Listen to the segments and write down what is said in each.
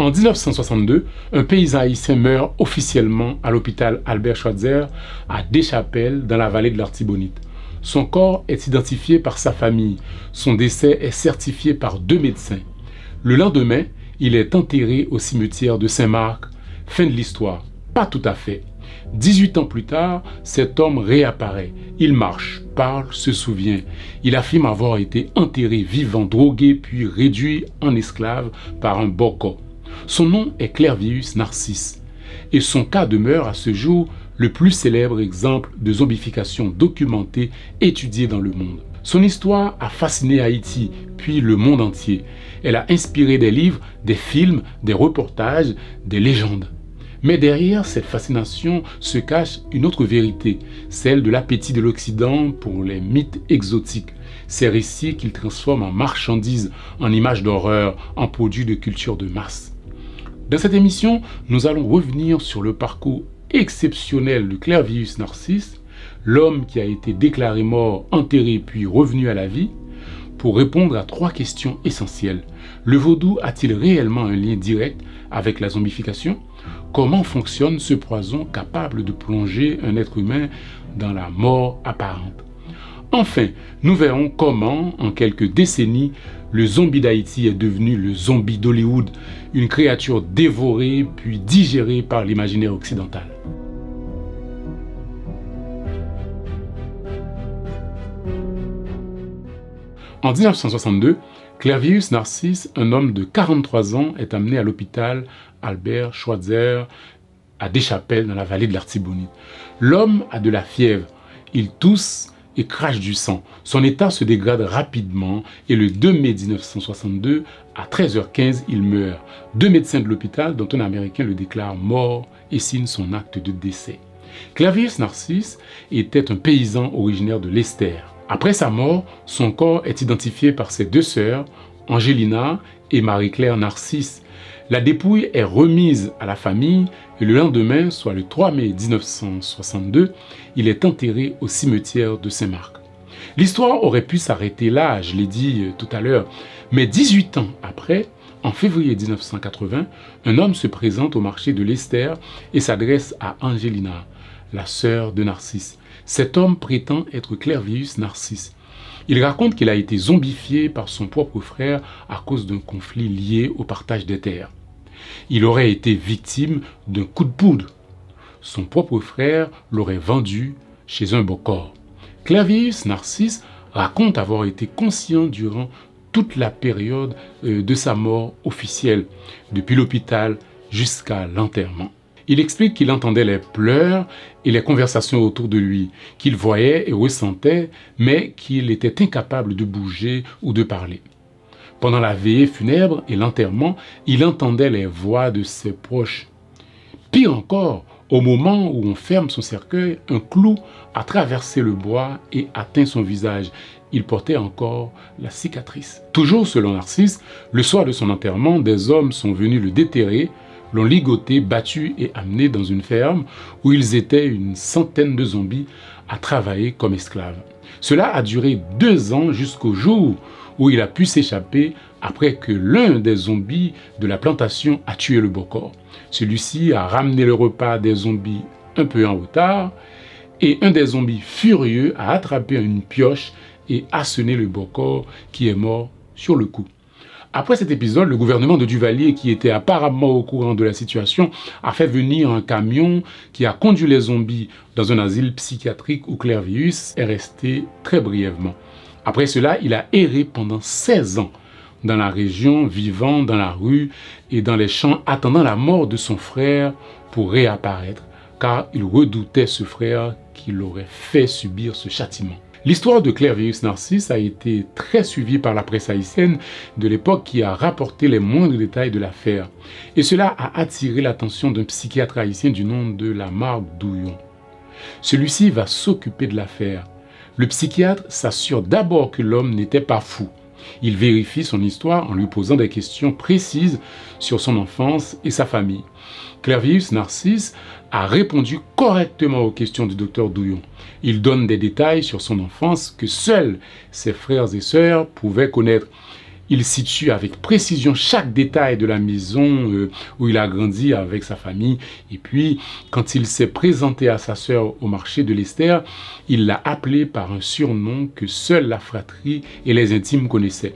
En 1962, un paysan haïtien meurt officiellement à l'hôpital Albert Schweitzer à Deschapelles, dans la vallée de l'Artibonite. Son corps est identifié par sa famille. Son décès est certifié par 2 médecins. Le lendemain, il est enterré au cimetière de Saint-Marc. Fin de l'histoire. Pas tout à fait. 18 ans plus tard, cet homme réapparaît. Il marche, parle, se souvient. Il affirme avoir été enterré vivant, drogué, puis réduit en esclave par un boko. Son nom est Clervius Narcisse. Et son cas demeure à ce jour le plus célèbre exemple de zombification documentée, étudiée dans le monde. Son histoire a fasciné Haïti, puis le monde entier. Elle a inspiré des livres, des films, des reportages, des légendes. Mais derrière cette fascination se cache une autre vérité, celle de l'appétit de l'Occident pour les mythes exotiques. Ces récits qu'il transforme en marchandises, en images d'horreur, en produits de culture de masse. Dans cette émission, nous allons revenir sur le parcours exceptionnel de Clervius Narcisse, l'homme qui a été déclaré mort, enterré puis revenu à la vie, pour répondre à 3 questions essentielles. Le vaudou a-t-il réellement un lien direct avec la zombification? Comment fonctionne ce poison capable de plonger un être humain dans la mort apparente? Enfin, nous verrons comment, en quelques décennies, le zombie d'Haïti est devenu le zombie d'Hollywood, une créature dévorée puis digérée par l'imaginaire occidental. En 1962, Clervius Narcisse, un homme de 43 ans, est amené à l'hôpital Albert Schweitzer à Deschapelles, dans la vallée de l'Artibonite. L'homme a de la fièvre, il tousse et crache du sang. Son état se dégrade rapidement et le 2 mai 1962, à 13h15, il meurt. 2 médecins de l'hôpital, dont un Américain, le déclarent mort et signent son acte de décès. Clervius Narcisse était un paysan originaire de l'Esther. Après sa mort, son corps est identifié par ses 2 sœurs, Angelina et Marie-Claire Narcisse. La dépouille est remise à la famille et le lendemain, soit le 3 mai 1962, il est enterré au cimetière de Saint-Marc. L'histoire aurait pu s'arrêter là, je l'ai dit tout à l'heure, mais 18 ans après, en février 1980, un homme se présente au marché de l'Esther et s'adresse à Angelina, la sœur de Narcisse. Cet homme prétend être Clervius Narcisse. Il raconte qu'il a été zombifié par son propre frère à cause d'un conflit lié au partage des terres. Il aurait été victime d'un coup de poudre. Son propre frère l'aurait vendu chez un bokor. Clervius Narcisse raconte avoir été conscient durant toute la période de sa mort officielle, depuis l'hôpital jusqu'à l'enterrement. Il explique qu'il entendait les pleurs et les conversations autour de lui, qu'il voyait et ressentait, mais qu'il était incapable de bouger ou de parler. Pendant la veillée funèbre et l'enterrement, il entendait les voix de ses proches. Pire encore, au moment où on ferme son cercueil, un clou a traversé le bois et atteint son visage. Il portait encore la cicatrice. Toujours selon Narcisse, le soir de son enterrement, des hommes sont venus le déterrer, l'ont ligoté, battu et amené dans une ferme où ils étaient une centaine de zombies à travailler comme esclaves. Cela a duré 2 ans jusqu'au jour où il a pu s'échapper après que l'un des zombies de la plantation a tué le bokor. Celui-ci a ramené le repas des zombies un peu en retard et un des zombies furieux a attrapé une pioche et asséné le bokor qui est mort sur le coup. Après cet épisode, le gouvernement de Duvalier, qui était apparemment au courant de la situation, a fait venir un camion qui a conduit les zombies dans un asile psychiatrique où Clervius est resté très brièvement. Après cela, il a erré pendant 16 ans dans la région, vivant dans la rue et dans les champs, attendant la mort de son frère pour réapparaître, car il redoutait ce frère qui l'aurait fait subir ce châtiment. L'histoire de Clervius Narcisse a été très suivie par la presse haïtienne de l'époque qui a rapporté les moindres détails de l'affaire. Et cela a attiré l'attention d'un psychiatre haïtien du nom de Lamarck Douillon. Celui-ci va s'occuper de l'affaire. Le psychiatre s'assure d'abord que l'homme n'était pas fou. Il vérifie son histoire en lui posant des questions précises sur son enfance et sa famille. Clervius Narcisse a répondu correctement aux questions du docteur Douillon. Il donne des détails sur son enfance que seuls ses frères et sœurs pouvaient connaître. Il situe avec précision chaque détail de la maison où il a grandi avec sa famille. Et puis, quand il s'est présenté à sa sœur au marché de l'Esther, il l'a appelée par un surnom que seule la fratrie et les intimes connaissaient.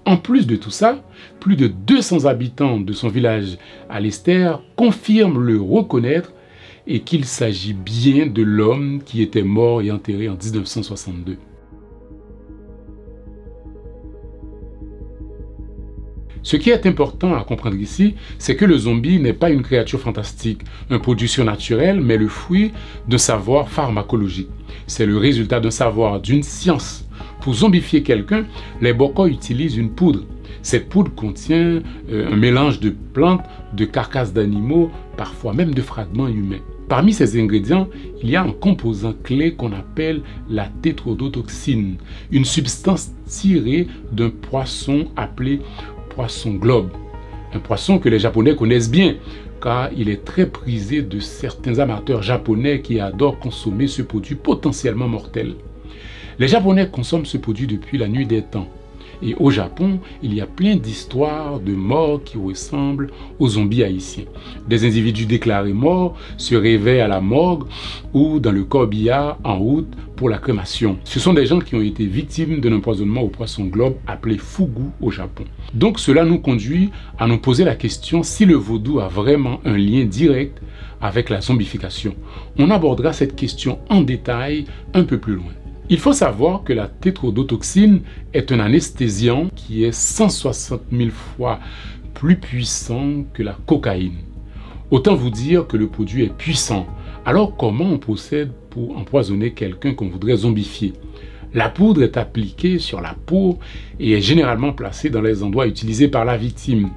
En plus de tout ça, plus de 200 habitants de son village à l'Esther confirment le reconnaître et qu'il s'agit bien de l'homme qui était mort et enterré en 1962. Ce qui est important à comprendre ici, c'est que le zombie n'est pas une créature fantastique, un produit surnaturel, mais le fruit d'un savoir pharmacologique. C'est le résultat d'un savoir, d'une science. Pour zombifier quelqu'un, les Bokor utilisent une poudre. Cette poudre contient un mélange de plantes, de carcasses d'animaux, parfois même de fragments humains. Parmi ces ingrédients, il y a un composant clé qu'on appelle la tétrodotoxine, une substance tirée d'un poisson appelé poisson globe. Un poisson que les Japonais connaissent bien, car il est très prisé de certains amateurs japonais qui adorent consommer ce produit potentiellement mortel. Les Japonais consomment ce produit depuis la nuit des temps. Et au Japon, il y a plein d'histoires de morts qui ressemblent aux zombies haïtiens. Des individus déclarés morts se réveillent à la morgue ou dans le corbillard en route pour la crémation. Ce sont des gens qui ont été victimes d'un empoisonnement au poisson globe appelé fugu au Japon. Donc cela nous conduit à nous poser la question si le vaudou a vraiment un lien direct avec la zombification. On abordera cette question en détail un peu plus loin. Il faut savoir que la tétrodotoxine est un anesthésiant qui est 160 000 fois plus puissant que la cocaïne. Autant vous dire que le produit est puissant. Alors comment on procède pour empoisonner quelqu'un qu'on voudrait zombifier? La poudre est appliquée sur la peau et est généralement placée dans les endroits utilisés par la victime.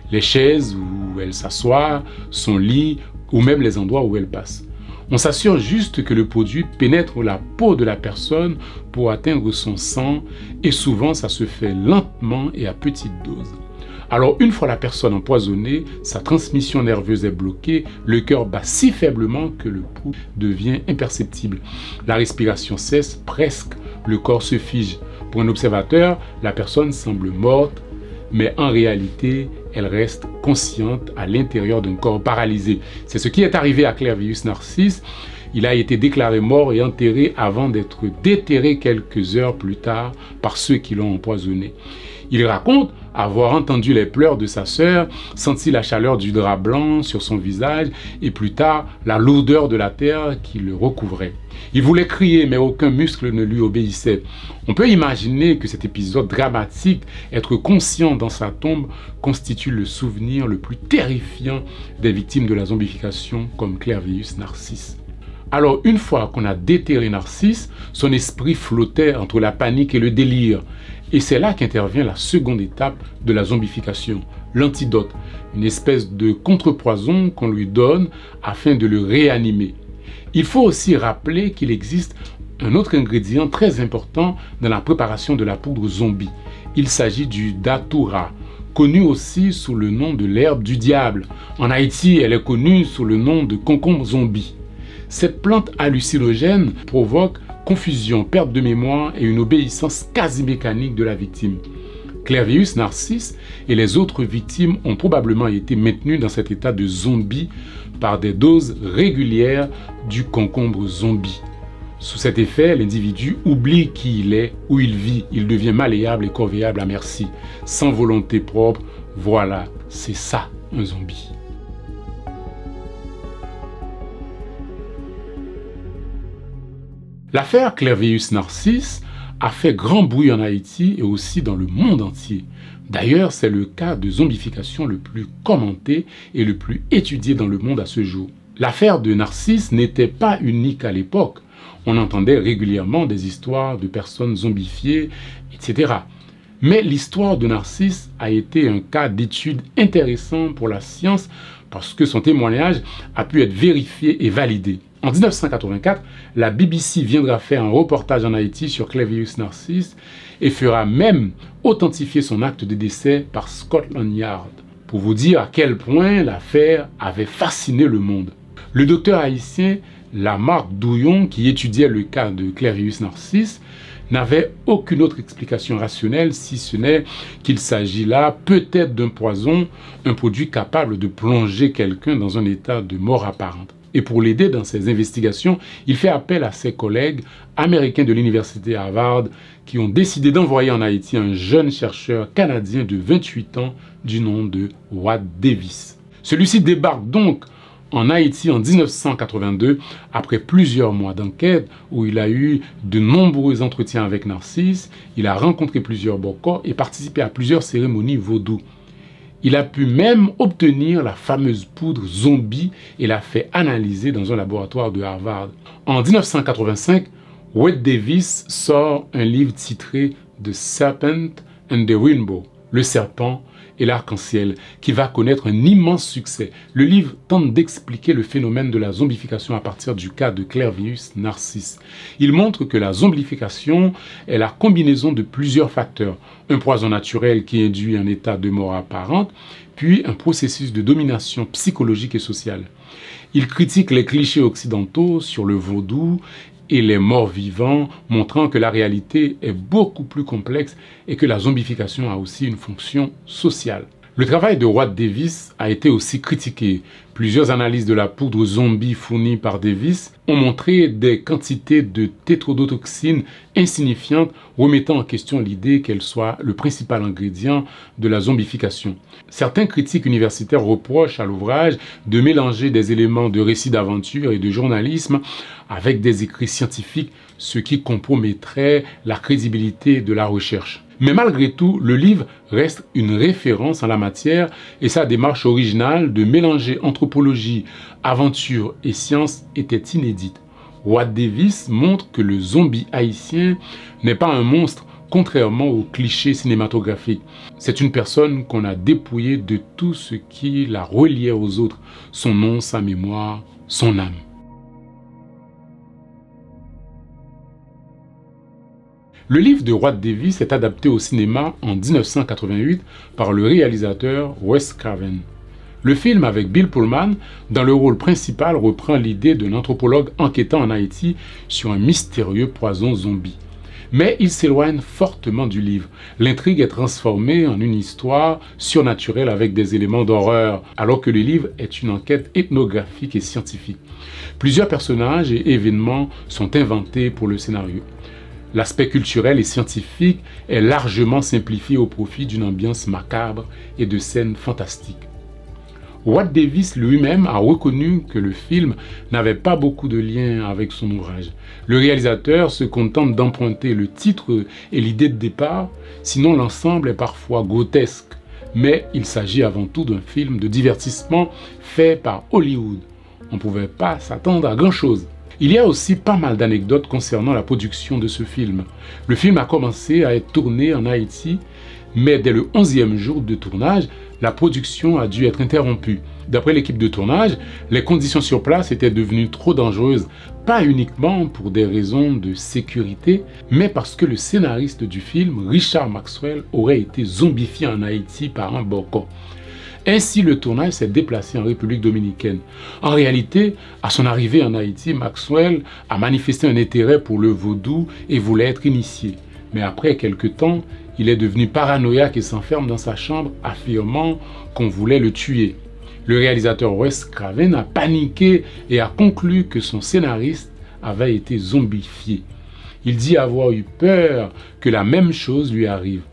Les chaises où elle s'assoit, son lit ou même les endroits où elle passe. On s'assure juste que le produit pénètre la peau de la personne pour atteindre son sang et souvent ça se fait lentement et à petite dose. Alors une fois la personne empoisonnée, sa transmission nerveuse est bloquée, le cœur bat si faiblement que le pouls devient imperceptible. La respiration cesse presque, le corps se fige. Pour un observateur, la personne semble morte, mais en réalité, elle reste consciente à l'intérieur d'un corps paralysé. C'est ce qui est arrivé à Clervius Narcisse. Il a été déclaré mort et enterré avant d'être déterré quelques heures plus tard par ceux qui l'ont empoisonné. Il raconte avoir entendu les pleurs de sa sœur, senti la chaleur du drap blanc sur son visage et plus tard la lourdeur de la terre qui le recouvrait. Il voulait crier mais aucun muscle ne lui obéissait. On peut imaginer que cet épisode dramatique, être conscient dans sa tombe, constitue le souvenir le plus terrifiant des victimes de la zombification comme Clervius Narcisse. Alors une fois qu'on a déterré Narcisse, son esprit flottait entre la panique et le délire. Et c'est là qu'intervient la seconde étape de la zombification, l'antidote, une espèce de contrepoison qu'on lui donne afin de le réanimer. Il faut aussi rappeler qu'il existe un autre ingrédient très important dans la préparation de la poudre zombie. Il s'agit du datura, connu aussi sous le nom de l'herbe du diable. En Haïti, elle est connue sous le nom de concombre zombie. Cette plante hallucinogène provoque confusion, perte de mémoire et une obéissance quasi mécanique de la victime. Clervius Narcisse et les autres victimes ont probablement été maintenus dans cet état de zombie par des doses régulières du concombre zombie. Sous cet effet, l'individu oublie qui il est, où il vit, il devient malléable et corvéable à merci, sans volonté propre. Voilà, c'est ça un zombie. L'affaire Clervius Narcisse a fait grand bruit en Haïti et aussi dans le monde entier. D'ailleurs, c'est le cas de zombification le plus commenté et le plus étudié dans le monde à ce jour. L'affaire de Narcisse n'était pas unique à l'époque. On entendait régulièrement des histoires de personnes zombifiées, etc. Mais l'histoire de Narcisse a été un cas d'étude intéressant pour la science parce que son témoignage a pu être vérifié et validé. En 1984, la BBC viendra faire un reportage en Haïti sur Clervius Narcisse et fera même authentifier son acte de décès par Scotland Yard, pour vous dire à quel point l'affaire avait fasciné le monde. Le docteur haïtien Lamarck Douillon, qui étudiait le cas de Clervius Narcisse, n'avait aucune autre explication rationnelle si ce n'est qu'il s'agit là peut-être d'un poison, un produit capable de plonger quelqu'un dans un état de mort apparente. Et pour l'aider dans ses investigations, il fait appel à ses collègues américains de l'université Harvard qui ont décidé d'envoyer en Haïti un jeune chercheur canadien de 28 ans du nom de Watt Davis. Celui-ci débarque donc en Haïti en 1982, après plusieurs mois d'enquête où il a eu de nombreux entretiens avec Narcisse, il a rencontré plusieurs Bokor et participé à plusieurs cérémonies vaudou. Il a pu même obtenir la fameuse poudre zombie et l'a fait analyser dans un laboratoire de Harvard. En 1985, Watt Davis sort un livre titré The Serpent and the Rainbow, le serpent et l'arc-en-ciel, qui va connaître un immense succès. Le livre tente d'expliquer le phénomène de la zombification à partir du cas de Clervius Narcisse. Il montre que la zombification est la combinaison de plusieurs facteurs. Un poison naturel qui induit un état de mort apparente, puis un processus de domination psychologique et sociale. Il critique les clichés occidentaux sur le vaudou et les morts vivants, montrant que la réalité est beaucoup plus complexe et que la zombification a aussi une fonction sociale. Le travail de Watt Davis a été aussi critiqué. Plusieurs analyses de la poudre zombie fournie par Davis ont montré des quantités de tétrodotoxines insignifiantes, remettant en question l'idée qu'elle soit le principal ingrédient de la zombification. Certains critiques universitaires reprochent à l'ouvrage de mélanger des éléments de récits d'aventure et de journalisme avec des écrits scientifiques, ce qui compromettrait la crédibilité de la recherche. Mais malgré tout, le livre reste une référence en la matière et sa démarche originale de mélanger anthropologie, aventure et science était inédite. Watt Davis montre que le zombie haïtien n'est pas un monstre, contrairement aux clichés cinématographiques. C'est une personne qu'on a dépouillée de tout ce qui la reliait aux autres, son nom, sa mémoire, son âme. Le livre de Watt Davis est adapté au cinéma en 1988 par le réalisateur Wes Craven. Le film avec Bill Pullman dans le rôle principal reprend l'idée d'un anthropologue enquêtant en Haïti sur un mystérieux poison zombie. Mais il s'éloigne fortement du livre. L'intrigue est transformée en une histoire surnaturelle avec des éléments d'horreur, alors que le livre est une enquête ethnographique et scientifique. Plusieurs personnages et événements sont inventés pour le scénario. L'aspect culturel et scientifique est largement simplifié au profit d'une ambiance macabre et de scènes fantastiques. Watt Davis lui-même a reconnu que le film n'avait pas beaucoup de lien avec son ouvrage. Le réalisateur se contente d'emprunter le titre et l'idée de départ, sinon l'ensemble est parfois grotesque. Mais il s'agit avant tout d'un film de divertissement fait par Hollywood. On ne pouvait pas s'attendre à grand-chose. Il y a aussi pas mal d'anecdotes concernant la production de ce film. Le film a commencé à être tourné en Haïti, mais dès le 11e jour de tournage, la production a dû être interrompue. D'après l'équipe de tournage, les conditions sur place étaient devenues trop dangereuses, pas uniquement pour des raisons de sécurité, mais parce que le scénariste du film, Richard Maxwell, aurait été zombifié en Haïti par un Bokor. Ainsi, le tournage s'est déplacé en République dominicaine. En réalité, à son arrivée en Haïti, Maxwell a manifesté un intérêt pour le vaudou et voulait être initié. Mais après quelque temps, il est devenu paranoïaque et s'enferme dans sa chambre, affirmant qu'on voulait le tuer. Le réalisateur Wes Craven a paniqué et a conclu que son scénariste avait été zombifié. Il dit avoir eu peur que la même chose lui arrive.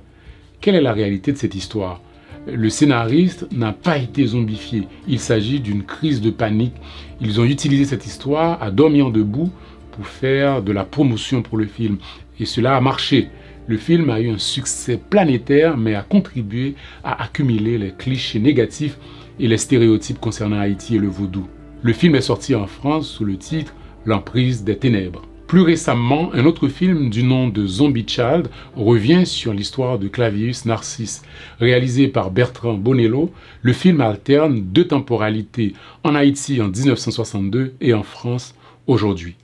Quelle est la réalité de cette histoire ? Le scénariste n'a pas été zombifié. Il s'agit d'une crise de panique. Ils ont utilisé cette histoire à dormir debout pour faire de la promotion pour le film. Et cela a marché. Le film a eu un succès planétaire, mais a contribué à accumuler les clichés négatifs et les stéréotypes concernant Haïti et le vaudou. Le film est sorti en France sous le titre « L'emprise des ténèbres ». Plus récemment, un autre film du nom de Zombie Child revient sur l'histoire de Clervius Narcisse. Réalisé par Bertrand Bonello, le film alterne deux temporalités, en Haïti en 1962 et en France aujourd'hui.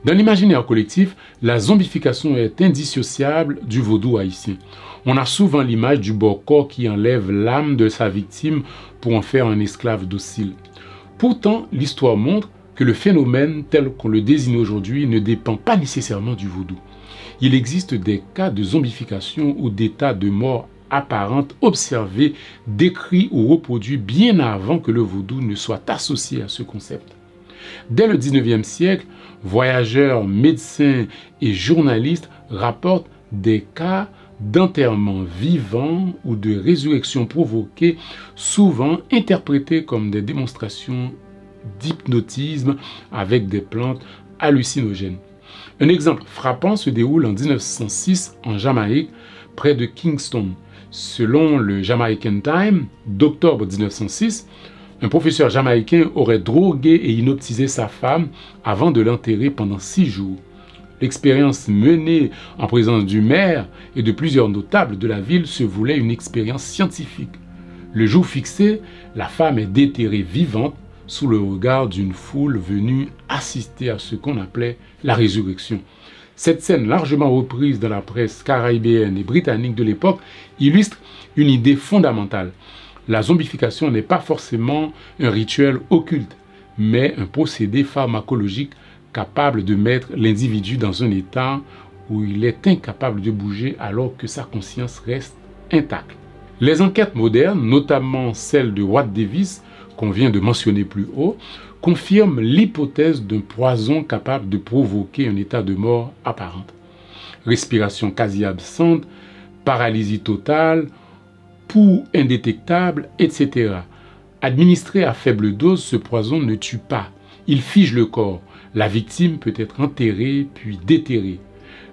Dans l'imaginaire collectif, la zombification est indissociable du vaudou haïtien. On a souvent l'image du Bokor qui enlève l'âme de sa victime pour en faire un esclave docile. Pourtant, l'histoire montre que le phénomène tel qu'on le désigne aujourd'hui ne dépend pas nécessairement du vaudou. Il existe des cas de zombification ou d'états de mort apparente observés, décrits ou reproduits bien avant que le vaudou ne soit associé à ce concept. Dès le 19e siècle, voyageurs, médecins et journalistes rapportent des cas d'enterrement vivant ou de résurrection provoquée, souvent interprétés comme des démonstrations d'hypnotisme avec des plantes hallucinogènes. Un exemple frappant se déroule en 1906 en Jamaïque, près de Kingston. Selon le Jamaican Times d'octobre 1906, un professeur jamaïcain aurait drogué et inoptisé sa femme avant de l'enterrer pendant 6 jours. L'expérience menée en présence du maire et de plusieurs notables de la ville se voulait une expérience scientifique. Le jour fixé, la femme est déterrée vivante sous le regard d'une foule venue assister à ce qu'on appelait la résurrection. Cette scène, largement reprise dans la presse caribéenne et britannique de l'époque, illustre une idée fondamentale. La zombification n'est pas forcément un rituel occulte, mais un procédé pharmacologique capable de mettre l'individu dans un état où il est incapable de bouger alors que sa conscience reste intacte. Les enquêtes modernes, notamment celle de Watt Davis, qu'on vient de mentionner plus haut, confirment l'hypothèse d'un poison capable de provoquer un état de mort apparente. Respiration quasi absente, paralysie totale, pouls indétectables, etc. Administré à faible dose, ce poison ne tue pas. Il fige le corps. La victime peut être enterrée puis déterrée.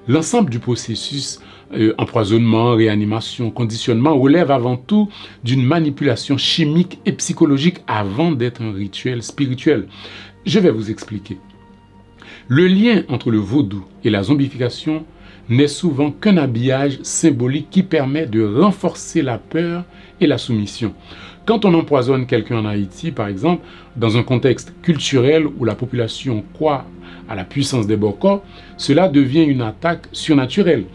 L'ensemble du processus empoisonnement, réanimation, conditionnement relève avant tout d'une manipulation chimique et psychologique avant d'être un rituel spirituel. Je vais vous expliquer. Le lien entre le vaudou et la zombification n'est souvent qu'un habillage symbolique qui permet de renforcer la peur et la soumission. Quand on empoisonne quelqu'un en Haïti, par exemple, dans un contexte culturel où la population croit à la puissance des Bokor, cela devient une attaque surnaturelle.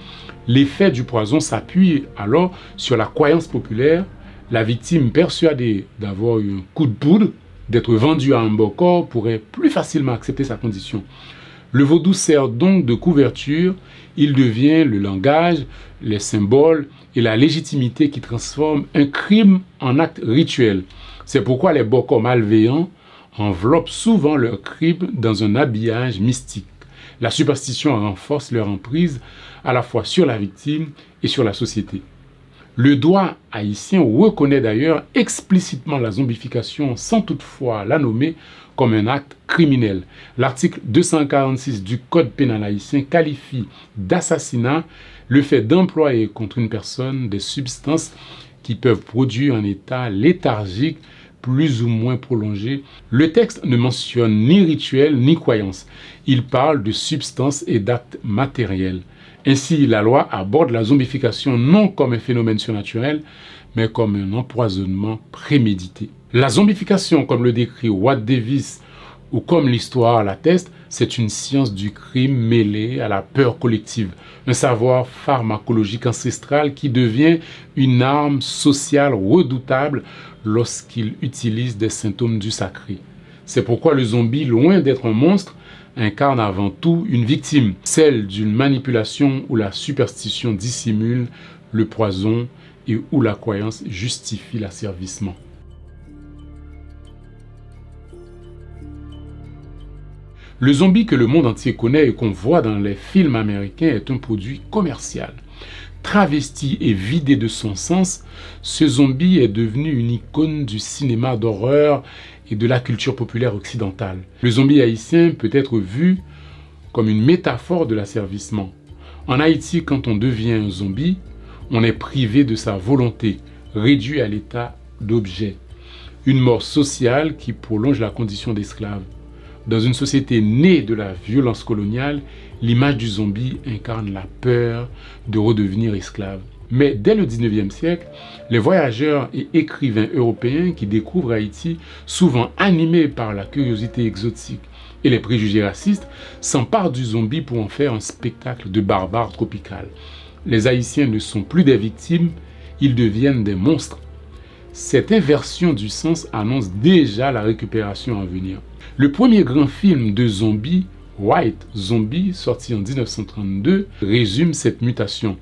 L'effet du poison s'appuie alors sur la croyance populaire, la victime persuadée d'avoir eu un coup de poudre, d'être vendue à un Bokor, pourrait plus facilement accepter sa condition. Le vaudou sert donc de couverture, il devient le langage, les symboles et la légitimité qui transforment un crime en acte rituel. C'est pourquoi les Bokor malveillants enveloppent souvent leur crime dans un habillage mystique. La superstition renforce leur emprise à la fois sur la victime et sur la société. Le droit haïtien reconnaît d'ailleurs explicitement la zombification sans toutefois la nommer comme un acte criminel. L'article 246 du Code pénal haïtien qualifie d'assassinat le fait d'employer contre une personne des substances qui peuvent produire un état léthargique plus ou moins prolongé. Le texte ne mentionne ni rituel ni croyance. Il parle de substances et d'actes matériels. Ainsi, la loi aborde la zombification non comme un phénomène surnaturel, mais comme un empoisonnement prémédité. La zombification, comme le décrit Watt Davis ou comme l'histoire l'atteste, c'est une science du crime mêlée à la peur collective, un savoir pharmacologique ancestral qui devient une arme sociale redoutable lorsqu'il utilise des symptômes du sacré. C'est pourquoi le zombie, loin d'être un monstre, incarne avant tout une victime, celle d'une manipulation où la superstition dissimule le poison et où la croyance justifie l'asservissement. Le zombie que le monde entier connaît et qu'on voit dans les films américains est un produit commercial. Travesti et vidé de son sens, ce zombie est devenu une icône du cinéma d'horreur et de la culture populaire occidentale. Le zombie haïtien peut être vu comme une métaphore de l'asservissement. En Haïti, quand on devient un zombie, on est privé de sa volonté, réduit à l'état d'objet. Une mort sociale qui prolonge la condition d'esclave. Dans une société née de la violence coloniale, l'image du zombie incarne la peur de redevenir esclave. Mais dès le 19e siècle, les voyageurs et écrivains européens qui découvrent Haïti, souvent animés par la curiosité exotique et les préjugés racistes, s'emparent du zombie pour en faire un spectacle de barbare tropical. Les Haïtiens ne sont plus des victimes, ils deviennent des monstres. Cette inversion du sens annonce déjà la récupération à venir. Le premier grand film de zombies, White Zombie, sorti en 1932, résume cette mutation.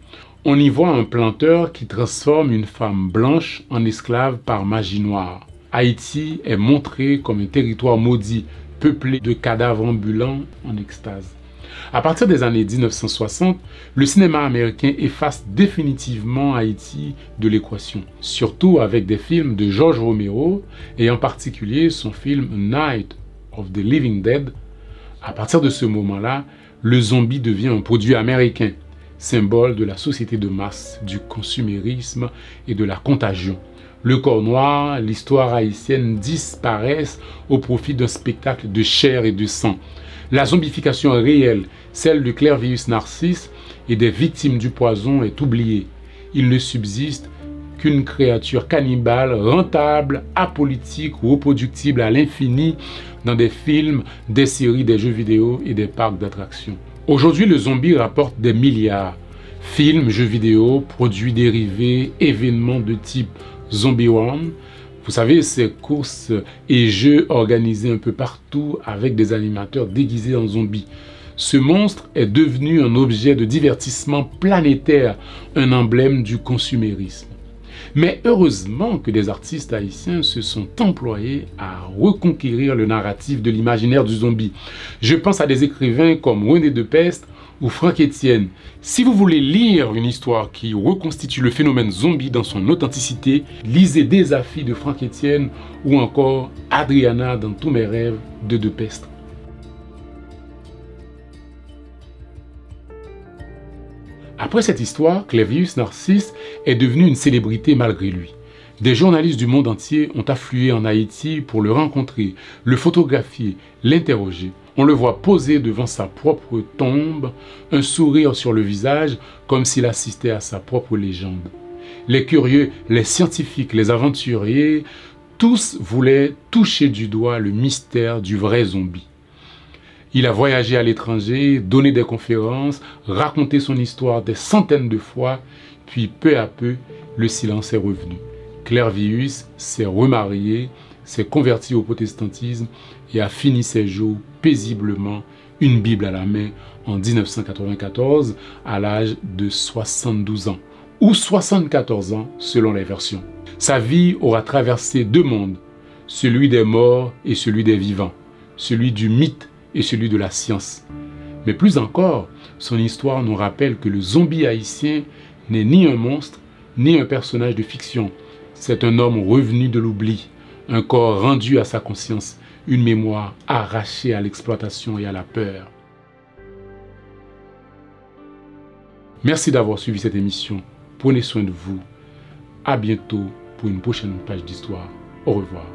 On y voit un planteur qui transforme une femme blanche en esclave par magie noire. Haïti est montré comme un territoire maudit, peuplé de cadavres ambulants en extase. À partir des années 1960, le cinéma américain efface définitivement Haïti de l'équation, surtout avec des films de George Romero et en particulier son film Night of the Living Dead. À partir de ce moment-là, le zombie devient un produit américain, symbole de la société de masse, du consumérisme et de la contagion. Le corps noir, l'histoire haïtienne disparaissent au profit d'un spectacle de chair et de sang. La zombification réelle, celle du Clervius Narcisse et des victimes du poison est oubliée. Il ne subsiste qu'une créature cannibale, rentable, apolitique ou reproductible à l'infini dans des films, des séries, des jeux vidéo et des parcs d'attractions. Aujourd'hui, le zombie rapporte des milliards. Films, jeux vidéo, produits dérivés, événements de type Zombie Run. Vous savez, ces courses et jeux organisés un peu partout avec des animateurs déguisés en zombies. Ce monstre est devenu un objet de divertissement planétaire, un emblème du consumérisme. Mais heureusement que des artistes haïtiens se sont employés à reconquérir le narratif de l'imaginaire du zombie. Je pense à des écrivains comme René Depestre ou Franck Etienne. Si vous voulez lire une histoire qui reconstitue le phénomène zombie dans son authenticité, lisez Des Affis de Franck Etienne ou encore Adriana dans tous mes rêves de Depestre. Après cette histoire, Clervius Narcisse est devenu une célébrité malgré lui. Des journalistes du monde entier ont afflué en Haïti pour le rencontrer, le photographier, l'interroger. On le voit poser devant sa propre tombe, un sourire sur le visage, comme s'il assistait à sa propre légende. Les curieux, les scientifiques, les aventuriers, tous voulaient toucher du doigt le mystère du vrai zombie. Il a voyagé à l'étranger, donné des conférences, raconté son histoire des centaines de fois, puis peu à peu, le silence est revenu. Clervius s'est remarié, s'est converti au protestantisme et a fini ses jours paisiblement, une Bible à la main, en 1994, à l'âge de 72 ans, ou 74 ans selon les versions. Sa vie aura traversé deux mondes, celui des morts et celui des vivants, celui du mythe et celui de la science. Mais plus encore, son histoire nous rappelle que le zombie haïtien n'est ni un monstre, ni un personnage de fiction. C'est un homme revenu de l'oubli, un corps rendu à sa conscience, une mémoire arrachée à l'exploitation et à la peur. Merci d'avoir suivi cette émission. Prenez soin de vous. À bientôt pour une prochaine page d'histoire. Au revoir.